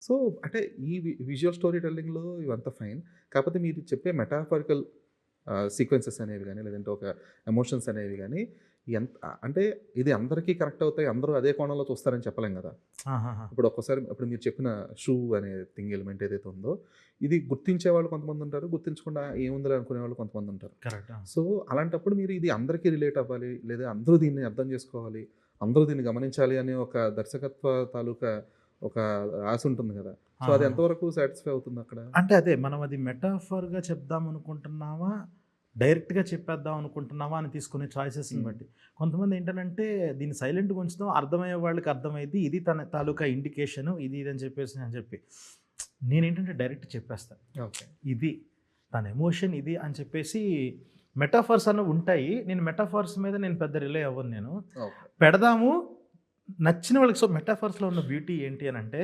So, అంటే ఈ visual story టెల్లింగ్‌లో ఇవంతా ఫైన్. కాకపోతే మీరు చెప్పే మెటాఫరికల్ సీక్వెన్సెస్ అనేవి గాని, లేదంటే ఒక ఎమోషన్స్ అనేవి గాని, అంటే ఇది అందరికీ కనెక్ట్ అవుతాయి. అందరూ అదే కోణంలో చూస్తారని చెప్పలేం గదా! ఆహాహా! ఇప్పుడు ఒక్కోసారి ఇప్పుడు మీరు చెప్పిన షూ అనే థింగ్ ఎలిమెంట్ ఏదైతే ఉందో, ఇది గుర్తించేవాళ్ళు కొంతమందుంటారు. గుర్తించకుండా ఏముందిలే అనుకునేవాళ్ళు కొంతమందుంటారు. కరెక్ట్. ఆ! సో, అలాంటప్పుడు మీరు ఇది అందరికీ రిలేట్ అవ్వాలి. లేదా అందరూ దీన్ని అర్థం చేసుకోవాలి. అందరూ దీన్ని గమనించాలి అనే ఒక దర్శకత్వ తాలూకా ఒక ఆశ ఉంటుంది గదా! సో, అది ఆహాహా! ఎంతవరకు సాటిస్ఫై అవుతుందక్కడ? అంటే అదే మనం అది మెటాఫర్‌గా చెప్దామనుకుంటున్నామా? డైరెక్ట్‌గా చెప్పేద్దాం అనుకుంటున్నామా? అని తీసుకునే చాయిసెస్‌ని హ్మ్. బట్టి. కొంతమంది ఏంటనంటే దీన్ని సైలెంట్‌గా ఉంచుదాం అర్థమయ్యే వాళ్ళకి అర్థమైద్ది. ఇది తన తాలూకా ఇండికేషను ఇది ఇది అని చెప్పేసి అని చెప్పి. నేనేంటంటే డైరెక్ట్ చెప్పేస్తా. ఓకే. ఇది తన ఎమోషన్ ఇది అని చెప్పేసి మెటాఫర్స్ అనేవి ఉంటాయి. నేను మెటాఫర్స్ మీద నేను పెద్ద రిలే అవ్వను నేను. ఓకే. పెడదాము నచ్చిన వాళ్ళకి. సో, మెటాఫర్స్‌లో ఉన్న బ్యూటీ ఏంటి అనంటే,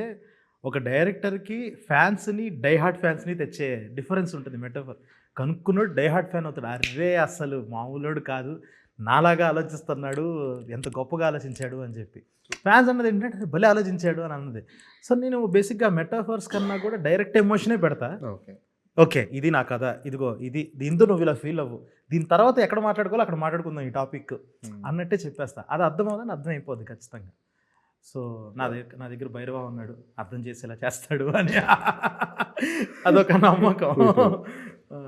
ఒక డైరెక్టర్‌కి ఫ్యాన్స్‌ని, డై హార్డ్ ఫ్యాన్స్‌ని తెచ్చే డిఫరెన్స్ ఉంటుంది మెటాఫర్. కనుక్కున్నోడు డై హార్డ్ ఫ్యాన్ అవుతాడు. అర్రే! అస్సలు మామూలోడు కాదు. నాలాగా ఆలోచిస్తున్నాడు. ఎంత గొప్పగా ఆలోచించాడు అని చెప్పి. ఫ్యాన్స్ అన్నది ఏంటంటే భలే ఆలోచించాడు అని అన్నది. సో, నేను బేసిక్‌గా మెటాఫర్స్ కన్నా కూడా డైరెక్ట్ ఎమోషనే పెడతా. ఓకే. ఓకే. ఇది నా కథ. ఇదిగో ఇది దీంతో నువ్వు ఇలా ఫీల్ అవ్వు. దీని తర్వాత ఎక్కడ మాట్లాడుకోవాలో అక్కడ మాట్లాడుకుందాం ఈ టాపిక్ హ్మ్. అన్నట్టే చెప్పేస్తా. అది అర్థమవ్వదని అర్థమైపోద్ది ఖచ్చితంగా. So, yeah! నా దగ్గర భైరవ ఉన్నాడు. అర్థం చేసేలా చేస్తాడు అని అదొక నమ్మకం. ట్రూ. ట్రూ. ఆ!